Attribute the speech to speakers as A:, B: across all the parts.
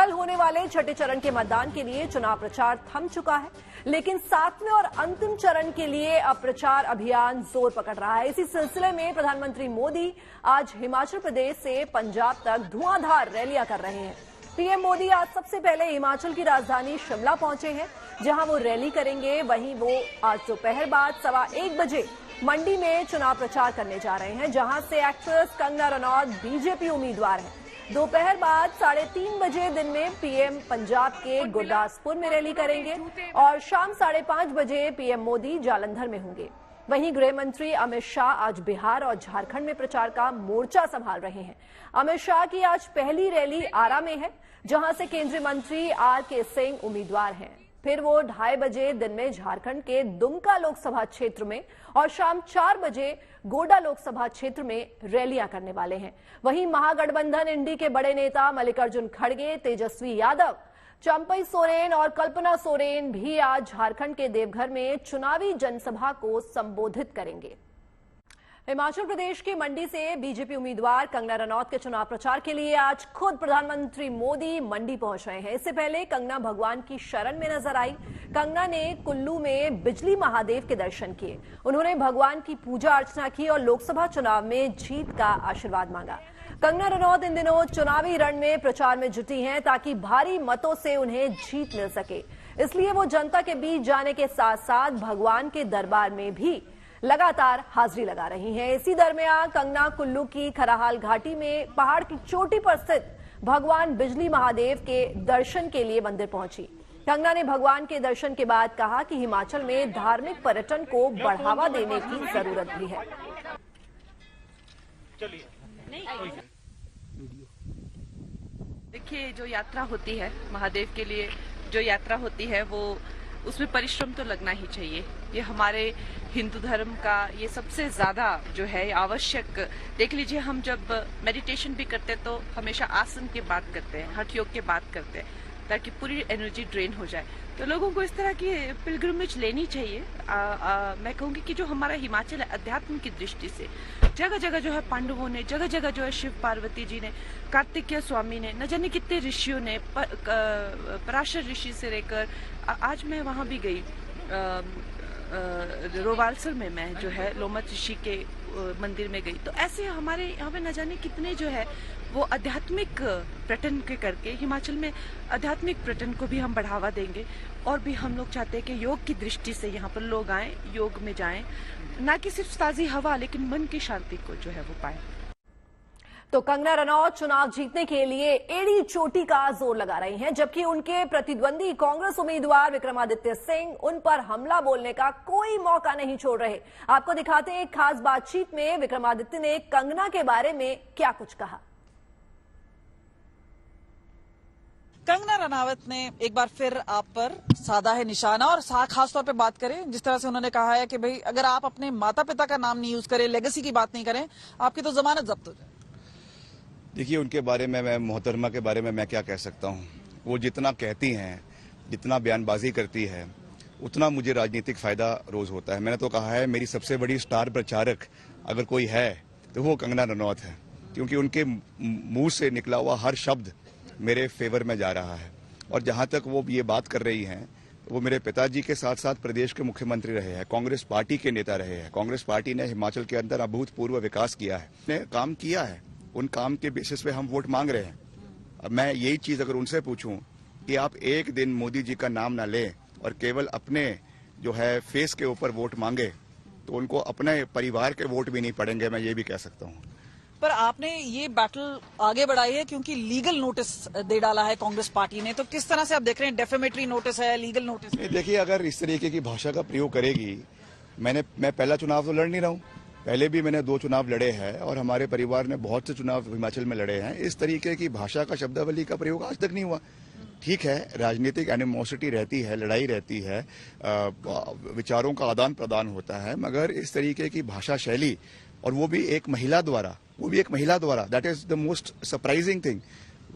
A: कल होने वाले छठे चरण के मतदान के लिए चुनाव प्रचार थम चुका है, लेकिन सातवें और अंतिम चरण के लिए अब प्रचार अभियान जोर पकड़ रहा है। इसी सिलसिले में प्रधानमंत्री मोदी आज हिमाचल प्रदेश से पंजाब तक धुआंधार रैलियां कर रहे हैं। पीएम मोदी आज सबसे पहले हिमाचल की राजधानी शिमला पहुंचे हैं, जहां वो रैली करेंगे। वहीं वो आज दोपहर बाद 1:15 बजे मंडी में चुनाव प्रचार करने जा रहे हैं, जहां से एक्ट्रेस कंगना रनौत बीजेपी उम्मीदवार हैं। दोपहर बाद 3:30 बजे दिन में पीएम पंजाब के गुरदासपुर में रैली करेंगे और शाम 5:30 बजे पीएम मोदी जालंधर में होंगे। वहीं गृह मंत्री अमित शाह आज बिहार और झारखंड में प्रचार का मोर्चा संभाल रहे हैं। अमित शाह की आज पहली रैली आरा में है, जहां से केंद्रीय मंत्री आर.के. सिंह उम्मीदवार हैं। फिर वो 2:30 बजे दिन में झारखंड के दुमका लोकसभा क्षेत्र में और शाम 4 बजे गोड्डा लोकसभा क्षेत्र में रैलियां करने वाले हैं। वहीं महागठबंधन इंडी के बड़े नेता मल्लिकार्जुन खड़गे, तेजस्वी यादव, चंपई सोरेन और कल्पना सोरेन भी आज झारखंड के देवघर में चुनावी जनसभा को संबोधित करेंगे। हिमाचल प्रदेश की मंडी से बीजेपी उम्मीदवार कंगना रनौत के चुनाव प्रचार के लिए आज खुद प्रधानमंत्री मोदी मंडी पहुंच रहे हैं। इससे पहले कंगना भगवान की शरण में नजर आई। कंगना ने कुल्लू में बिजली महादेव के दर्शन किए। उन्होंने भगवान की पूजा अर्चना की और लोकसभा चुनाव में जीत का आशीर्वाद मांगा। कंगना रनौत इन दिनों चुनावी रण में प्रचार में जुटी हैं, ताकि भारी मतों से उन्हें जीत मिल सके। इसलिए वो जनता के बीच जाने के साथ साथ भगवान के दरबार में भी लगातार हाजिरी लगा रही हैं। इसी दरमियान कंगना कुल्लू की खराहाल घाटी में पहाड़ की चोटी पर स्थित भगवान बिजली महादेव के दर्शन के लिए मंदिर पहुंची। कंगना ने भगवान के दर्शन के बाद कहा कि हिमाचल में धार्मिक पर्यटन को बढ़ावा देने की जरूरत भी है।
B: देखिए, जो यात्रा होती है महादेव के लिए, जो यात्रा होती है वो उसमें परिश्रम तो लगना ही चाहिए। ये हमारे हिंदू धर्म का ये सबसे ज्यादा जो है आवश्यक। देख लीजिए, हम जब मेडिटेशन भी करते हैं तो हमेशा आसन की बात करते हैं, हठ योग की बात करते हैं, ताकि पूरी एनर्जी ड्रेन हो जाए। तो लोगों को इस तरह की पिलग्रिमेज लेनी चाहिए। मैं कहूंगी कि जो हमारा हिमाचल है, अध्यात्म की दृष्टि से जगह जगह जो है पांडवों ने, जगह जगह जो है शिव पार्वती जी ने, कार्तिकेय स्वामी ने, न जाने कितने ऋषियों ने, पराशर ऋषि से लेकर आज मैं वहां भी गई, रोवालसर में मैं जो है लोमत ऋषि के मंदिर में गई। तो ऐसे हमारे यहाँ पे न जाने कितने जो है वो आध्यात्मिक पर्यटन के करके हिमाचल में आध्यात्मिक पर्यटन को भी हम बढ़ावा देंगे। और भी हम लोग चाहते हैं कि योग की दृष्टि से यहाँ पर लोग आए, योग में जाएं, ना कि सिर्फ ताजी हवा, लेकिन मन की शांति को जो है वो पाए।
A: तो कंगना रनौत चुनाव जीतने के लिए एड़ी चोटी का जोर लगा रही हैं, जबकि उनके प्रतिद्वंदी कांग्रेस उम्मीदवार विक्रमादित्य सिंह उन पर हमला बोलने का कोई मौका नहीं छोड़ रहे। आपको दिखाते हैं एक खास बातचीत में विक्रमादित्य ने कंगना के बारे में क्या कुछ कहा।
C: कंगना रनावत ने एक बार फिर आप पर साधा है निशाना, और खास तौर पे बात करें जिस तरह से उन्होंने कहा है कि भाई अगर आप अपने माता पिता का नाम नहीं यूज करें, लेगेसी की बात नहीं करें, आपकी तो जमानत जब्त हो जाए।
D: देखिए, उनके बारे में, मैं मोहतरमा के बारे में मैं क्या कह सकता हूँ। वो जितना कहती हैं, जितना बयानबाजी करती है, उतना मुझे राजनीतिक फायदा रोज होता है। मैंने तो कहा है, मेरी सबसे बड़ी स्टार प्रचारक अगर कोई है तो वो कंगना रनौत है, क्योंकि उनके मुंह से निकला हुआ हर शब्द मेरे फेवर में जा रहा है। और जहां तक वो ये बात कर रही हैं, वो मेरे पिताजी के साथ साथ प्रदेश के मुख्यमंत्री रहे हैं, कांग्रेस पार्टी के नेता रहे हैं। कांग्रेस पार्टी ने हिमाचल के अंदर अभूतपूर्व विकास किया है, ने काम किया है। उन काम के बेसिस पे हम वोट मांग रहे हैं। अब मैं यही चीज अगर उनसे पूछूं कि आप एक दिन मोदी जी का नाम ना लें और केवल अपने जो है फेस के ऊपर वोट मांगे, तो उनको अपने परिवार के वोट भी नहीं पड़ेंगे, मैं ये भी कह सकता हूँ।
C: पर आपने ये बैटल आगे बढ़ाई है क्योंकि लीगल नोटिस दे डाला है कांग्रेस पार्टी ने, तो किस तरह से आप देख रहे हैं? डेफेमेटरी नोटिस है, लीगल नोटिस?
D: देखिए, अगर इस तरीके की भाषा का प्रयोग करेगी, मैं पहला चुनाव तो लड़ नहीं रहा हूँ, पहले भी मैंने 2 चुनाव लड़े हैं और हमारे परिवार ने बहुत से चुनाव हिमाचल में लड़े हैं। इस तरीके की भाषा का, शब्दावली का प्रयोग आज तक नहीं हुआ। ठीक है, राजनीतिक एनिमोसिटी रहती है, लड़ाई रहती है, विचारों का आदान प्रदान होता है, मगर इस तरीके की भाषा शैली, और वो भी एक महिला द्वारा, that is the most surprising thing.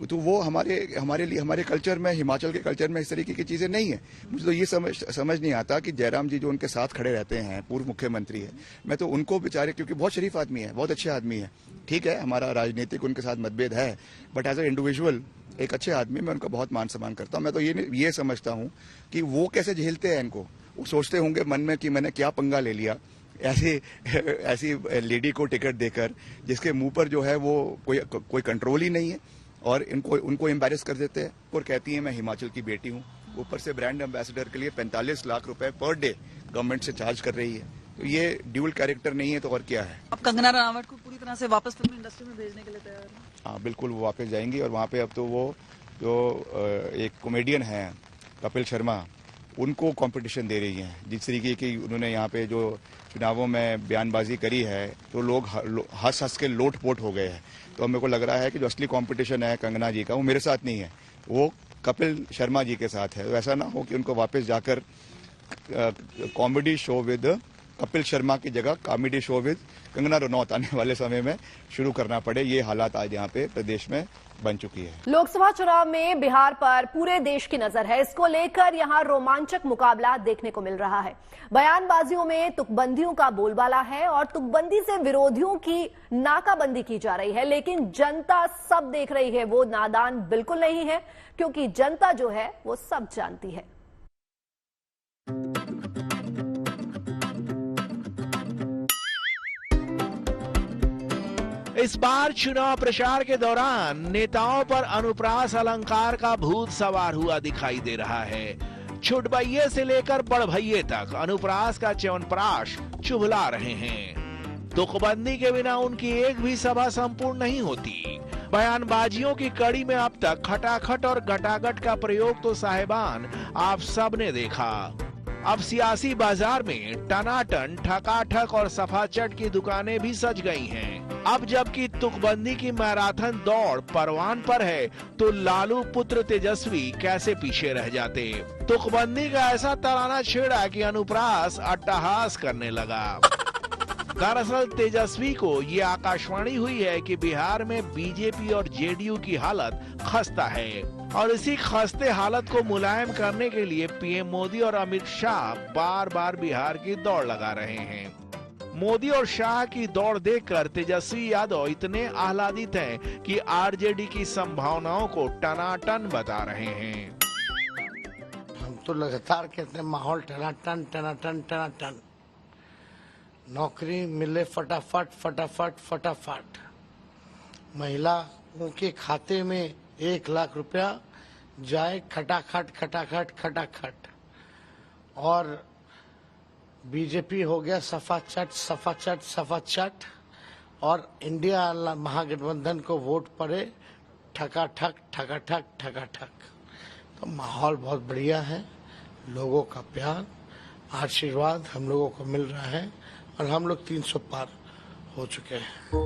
D: तो वो हमारे लिए, हमारे कल्चर में, हिमाचल के कल्चर में इस तरीके की चीजें नहीं है। मुझे तो ये समझ नहीं आता कि जयराम जी जो उनके साथ खड़े रहते हैं, पूर्व मुख्यमंत्री है, मैं तो उनको बेचारे, क्योंकि बहुत शरीफ आदमी है, बहुत अच्छे आदमी है, ठीक है, हमारा राजनीतिक उनके साथ मतभेद है, बट एज ए इंडिविजुअल एक अच्छे आदमी, मैं उनका बहुत मान सम्मान करता हूँ। मैं तो ये समझता हूँ कि वो कैसे झेलते हैं इनको। वो सोचते होंगे मन में कि मैंने क्या पंगा ले लिया, ऐसी लेडी को टिकट देकर जिसके मुंह पर जो है वो कोई कंट्रोल ही नहीं है, और उनको एम्बैरेस कर देते हैं। और कहती है मैं हिमाचल की बेटी हूँ, ऊपर से ब्रांड एम्बेसडर के लिए 45 लाख रुपए पर डे गवर्नमेंट से चार्ज कर रही है। तो ये ड्यूल कैरेक्टर नहीं है तो और क्या है।
C: अब कंगना रनावत को पूरी तरह से वापस फिल्म इंडस्ट्री में भेजने के लिए तैयार है?
D: हाँ बिल्कुल, वो वापस जाएंगी। और वहाँ पे अब तो वो जो एक कॉमेडियन है कपिल शर्मा, उनको कंपटीशन दे रही हैं। जिस तरीके की उन्होंने यहाँ पे जो चुनावों में बयानबाजी करी है तो लोग हंस हंस के लोटपोट हो गए हैं। तो मेरे को लग रहा है कि जो असली कंपटीशन है कंगना जी का, वो मेरे साथ नहीं है, वो कपिल शर्मा जी के साथ है। तो ऐसा ना हो कि उनको वापस जाकर comedy show with Kapil Sharma की जगह comedy show with Kangana Ranaut आने वाले समय में शुरू करना पड़े। ये हालात आज यहाँ पे प्रदेश में बन चुकी है।
A: लोकसभा चुनाव में बिहार पर पूरे देश की नजर है। इसको लेकर यहां रोमांचक मुकाबला देखने को मिल रहा है। बयानबाजियों में तुकबंदियों का बोलबाला है और तुकबंदी से विरोधियों की नाकाबंदी की जा रही है। लेकिन जनता सब देख रही है, वो नादान बिल्कुल नहीं है, क्योंकि जनता जो है वो सब जानती है।
E: इस बार चुनाव प्रचार के दौरान नेताओं पर अनुप्रास अलंकार का भूत सवार हुआ दिखाई दे रहा है। छुटभइये से लेकर बड़भइये तक अनुप्रास का च्यवनप्राश चुभला रहे हैं। तुकबंदी के बिना उनकी एक भी सभा संपूर्ण नहीं होती। बयानबाजियों की कड़ी में अब तक खटाखट और गटागट का प्रयोग तो साहिबान आप सब ने देखा। अब सियासी बाजार में टनाटन ठकाठक और सफाचट की दुकानें भी सज गई हैं। अब जबकि तुकबंदी की मैराथन दौड़ परवान पर है तो लालू पुत्र तेजस्वी कैसे पीछे रह जाते। तुकबंदी का ऐसा तराना छेड़ा कि अनुप्रास अट्टहास करने लगा। दरअसल तेजस्वी को ये आकाशवाणी हुई है कि बिहार में बीजेपी और जेडीयू की हालत खस्ता है और इसी खस्ते हालत को मुलायम करने के लिए पीएम मोदी और अमित शाह बार बार बिहार की दौड़ लगा रहे हैं। मोदी और शाह की दौड़ देखकर तेजस्वी यादव इतने आह्लादित हैं कि आरजेडी की संभावनाओं को टनाटन बता रहे हैं।
F: हम तो लगातार कहते हैं माहौल टनाटन टनाटन टनाटन, नौकरी मिले फटाफट फटाफट फटाफट, महिलाओं के खाते में 1 लाख रुपया जाए खटाखट खटाखट खटाखट, और बीजेपी हो गया सफाचट सफाचट सफाचट, और इंडिया महागठबंधन को वोट पड़े ठकाठक ठकाठक ठकाठक। तो माहौल बहुत बढ़िया है, लोगों का प्यार आशीर्वाद हम लोगों को मिल रहा है और हम लोग 300 पार हो चुके हैं।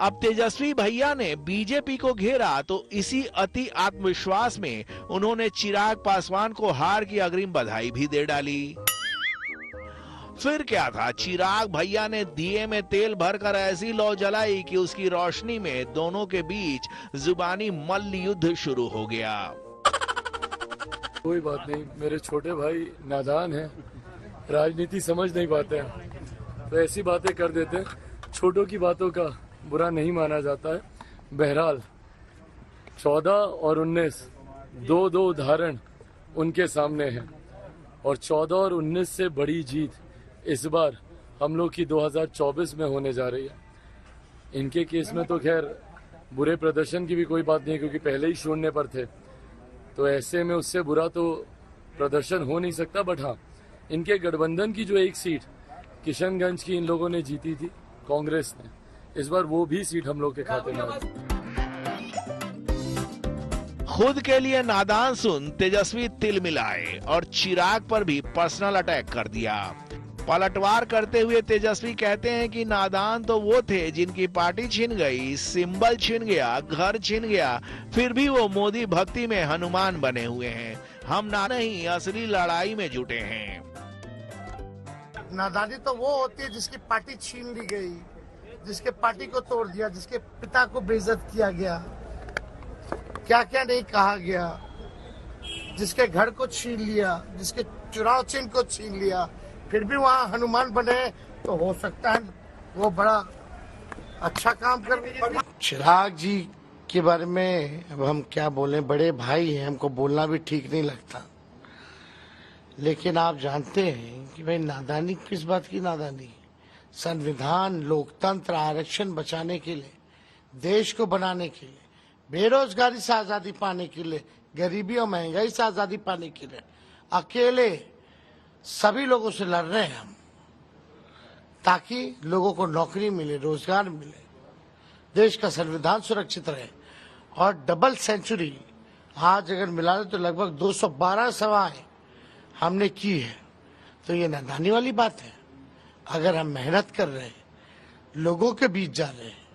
E: अब तेजस्वी भैया ने बीजेपी को घेरा तो इसी अति आत्मविश्वास में उन्होंने चिराग पासवान को हार की अग्रिम बधाई भी दे डाली। फिर क्या था, चिराग भैया ने दिए में तेल भरकर ऐसी लौ जलाई कि उसकी रोशनी में दोनों के बीच जुबानी मल्ल युद्ध शुरू हो गया।
G: कोई बात नहीं, मेरे छोटे भाई नादान हैं, राजनीति समझ नहीं पाते हैं तो ऐसी बातें कर देते हैं। छोटों की बातों का बुरा नहीं माना जाता है। बहरहाल 14 और 19 दो उदाहरण उनके सामने हैं और 14 और 19 से बड़ी जीत इस बार हम लोग की 2024 में होने जा रही है। इनके केस में तो खैर बुरे प्रदर्शन की भी कोई बात नहीं है क्योंकि पहले ही शून्य पर थे, तो ऐसे में उससे बुरा तो प्रदर्शन हो नहीं सकता। बट हाँ, इनके गठबंधन की जो एक सीट किशनगंज की इन लोगों ने जीती थी कांग्रेस ने, इस बार वो भी सीट हम लोग के खाते में आई।
E: खुद के लिए नादान सुन तेजस्वी तिल मिलाए और चिराग पर भी पर्सनल अटैक कर दिया। पलटवार करते हुए तेजस्वी कहते हैं कि नादान तो वो थे जिनकी पार्टी छिन गई, सिंबल छिन गया, घर छिन गया, फिर भी वो मोदी भक्ति में हनुमान बने हुए हैं। हम ना नहीं असली लड़ाई में जुटे हैं।
F: नादानी तो वो होती है जिसकी पार्टी छीन ली गई, जिसके पार्टी को तोड़ दिया, जिसके पिता को बेइज्जत किया गया, क्या क्या नहीं कहा गया, जिसके घर को छीन लिया, जिसके चुनाव चिन्ह को छीन लिया, फिर भी वहाँ हनुमान बने, तो हो सकता है वो बड़ा अच्छा काम कर। चिराग जी के बारे में अब हम क्या बोलें, बड़े भाई हैं, हमको बोलना भी ठीक नहीं लगता। लेकिन आप जानते हैं कि भाई नादानी, किस बात की नादानी? संविधान, लोकतंत्र, आरक्षण बचाने के लिए, देश को बनाने के लिए, बेरोजगारी से आजादी पाने के लिए, गरीबी और महंगाई से आजादी पाने के लिए अकेले सभी लोगों से लड़ रहे हैं हम, ताकि लोगों को नौकरी मिले, रोजगार मिले, देश का संविधान सुरक्षित रहे। और डबल सेंचुरी आज अगर मिला ले तो लगभग 212 सभाएं हमने की है। तो ये नादानी वाली बात है। अगर हम मेहनत कर रहे हैं, लोगों के बीच जा रहे हैं,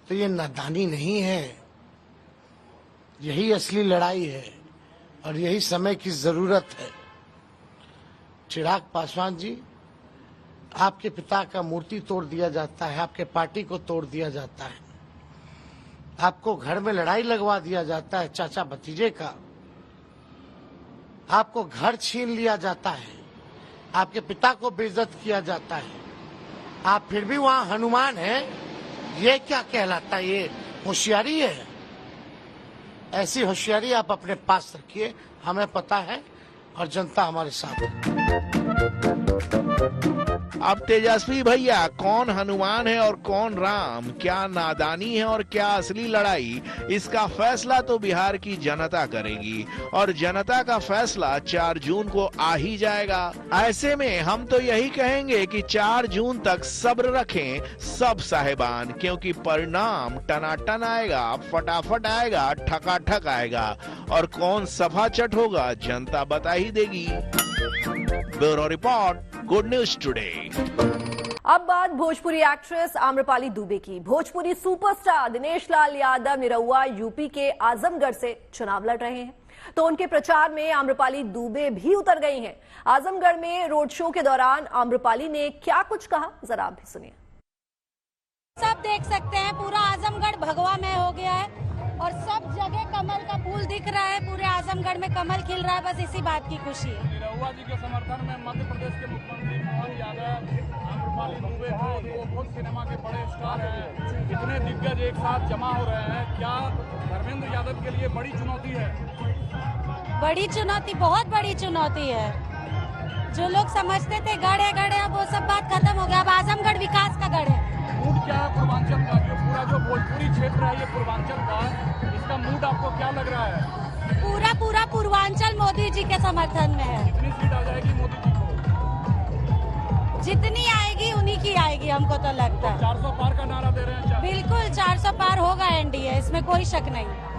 F: तो ये नादानी नहीं है। यही असली लड़ाई है और यही समय की जरूरत है। चिराग पासवान जी, आपके पिता का मूर्ति तोड़ दिया जाता है, आपके पार्टी को तोड़ दिया जाता है, आपको घर में लड़ाई लगवा दिया जाता है चाचा भतीजे का, आपको घर छीन लिया जाता है, आपके पिता को बेइज्जत किया जाता है, आप फिर भी वहां हनुमान हैं। ये क्या कहलाता है? ये होशियारी है? ऐसी होशियारी आप अपने पास रखिए, हमें पता है और जनता हमारे साथ है।
E: अब तेजस्वी भैया कौन हनुमान है और कौन राम, क्या नादानी है और क्या असली लड़ाई, इसका फैसला तो बिहार की जनता करेगी और जनता का फैसला 4 जून को आ ही जाएगा। ऐसे में हम तो यही कहेंगे कि 4 जून तक सब्र रखें सब साहेबान, क्योंकि परिणाम टनाटन आएगा, फटाफट आएगा, ठकाठक आएगा और कौन सभा चट होगा जनता बता ही देगी। Bureau report, good news today.
A: अब बात भोजपुरी एक्ट्रेस आम्रपाली दुबे की। भोजपुरी सुपरस्टार दिनेश लाल यादव निरहुआ यूपी के आजमगढ़ से चुनाव लड़ रहे हैं, तो उनके प्रचार में आम्रपाली दुबे भी उतर गई हैं। आजमगढ़ में रोड शो के दौरान आम्रपाली ने क्या कुछ कहा, जरा आप भी सुनिए।
H: सब देख सकते हैं, पूरा आजमगढ़ भगवा में हो गया है और सब जगह कमल का फूल दिख रहा है, पूरे आजमगढ़ में कमल खिल रहा है, बस इसी बात की खुशी है।
I: निरहुआ जी के समर्थन में मध्य प्रदेश के मुख्यमंत्री मोहन यादव, आम्रपाली दुबे हैं, वो खुद सिनेमा के बड़े स्टार हैं, इतने दिग्गज एक साथ जमा हो रहे हैं, क्या धर्मेंद्र यादव के लिए बड़ी चुनौती है?
H: बड़ी चुनौती, बहुत बड़ी चुनौती है। जो लोग समझते थे गढ़ है गढ़ है, अब वो सब बात खत्म हो गया। अब आजमगढ़ विकास का गढ़ है।
I: मूड क्या है पूर्वांचल का? जो पूरा जो भोजपुरी क्षेत्र है ये पूर्वांचल का, इसका मूड आपको क्या लग रहा है?
H: पूरा पूर्वांचल मोदी जी के समर्थन में है।
I: कितनी सीट आ जाएगी मोदी जी को?
H: जितनी आएगी उन्हीं की आएगी, हमको तो लगता है।
I: 400 पार का नारा दे रहे हैं?
H: बिल्कुल 400 पार होगा एनडीए, इसमें कोई शक नहीं।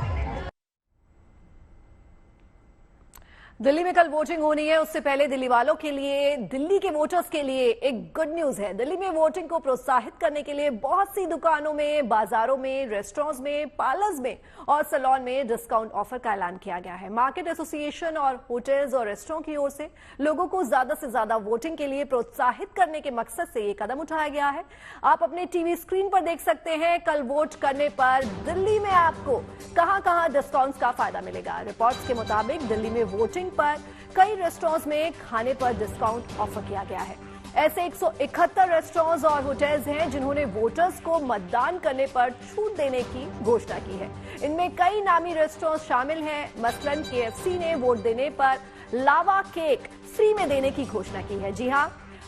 A: दिल्ली में कल वोटिंग होनी है, उससे पहले दिल्ली वालों के लिए, दिल्ली के वोटर्स के लिए एक गुड न्यूज है। दिल्ली में वोटिंग को प्रोत्साहित करने के लिए बहुत सी दुकानों में, बाजारों में, रेस्टोरेंट्स में, पार्लर्स में और सैलून में डिस्काउंट ऑफर का ऐलान किया गया है। मार्केट एसोसिएशन और होटल्स और रेस्टोरेंट की ओर से लोगों को ज्यादा से ज्यादा वोटिंग के लिए प्रोत्साहित करने के मकसद से ये कदम उठाया गया है। आप अपने टीवी स्क्रीन पर देख सकते हैं कल वोट करने पर दिल्ली में आपको कहां-कहां डिस्काउंट्स का फायदा मिलेगा। रिपोर्ट्स के मुताबिक दिल्ली में वोटिंग पर कई रेस्टोरेंट्स में खाने पर डिस्काउंट ऑफर किया गया है। ऐसे 171 रेस्टोरेंट्स और होटल्स हैं जिन्होंने वोटर्स को मतदान करने पर छूट देने की घोषणा की है। इनमें कई नामी रेस्टोरेंट्स शामिल हैं। मसलन KFC ने वोट देने पर लावा केक फ्री में देने की घोषणा की है। जी हां,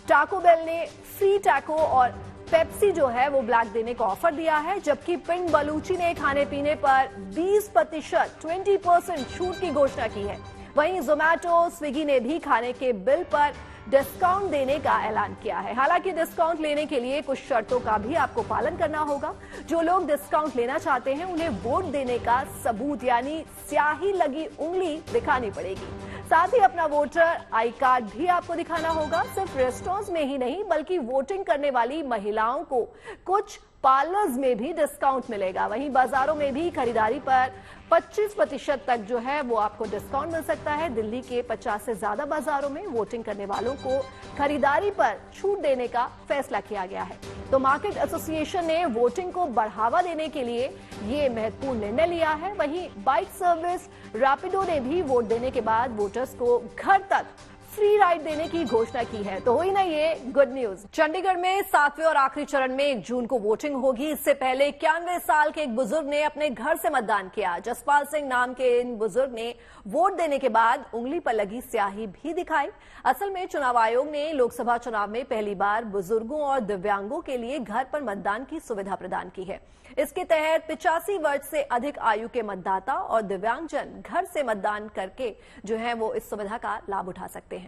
A: टाको बेल ने फ्री टैको और पेप्सी जो है वो ब्लैक देने का ऑफर दिया है, जबकि पिंड बलूची ने खाने पीने पर 20% छूट की घोषणा की है। वहीं जोमैटो, स्विगी ने भी खाने के बिल पर डिस्काउंट देने का ऐलान किया है। हालांकि डिस्काउंट लेने के लिए कुछ शर्तों का भी आपको पालन करना होगा। जो लोग डिस्काउंट लेना चाहते हैं उन्हें वोट देने का सबूत यानी स्याही लगी उंगली दिखानी पड़ेगी। साथ ही अपना वोटर आई कार्ड भी आपको दिखाना होगा। सिर्फ रेस्टोरेंट्स में ही नहीं बल्कि वोटिंग करने वाली महिलाओं को कुछ पार्लर्स में भी डिस्काउंट मिलेगा। वहीं बाजारों में भी खरीदारी पर 25% तक जो है वो आपको डिस्काउंट मिल सकता है। दिल्ली के 50 से ज्यादा बाजारों में वोटिंग करने वालों को खरीदारी पर छूट देने का फैसला किया गया है। तो मार्केट एसोसिएशन ने वोटिंग को बढ़ावा देने के लिए ये महत्वपूर्ण निर्णय लिया है। वहीं बाइक सर्विस रैपिडो ने भी वोट देने के बाद वोटर्स को घर तक फ्री राइड देने की घोषणा की है। तो हुई ना ये गुड न्यूज। चंडीगढ़ में 7वें और आखिरी चरण में 1 जून को वोटिंग होगी। इससे पहले 91 साल के एक बुजुर्ग ने अपने घर से मतदान किया। जसपाल सिंह नाम के इन बुजुर्ग ने वोट देने के बाद उंगली पर लगी स्याही भी दिखाई। असल में चुनाव आयोग ने लोकसभा चुनाव में पहली बार बुजुर्गों और दिव्यांगों के लिए घर पर मतदान की सुविधा प्रदान की है। इसके तहत 85 वर्ष से अधिक आयु के मतदाता और दिव्यांगजन घर से मतदान करके जो है वो इस सुविधा का लाभ उठा सकते हैं।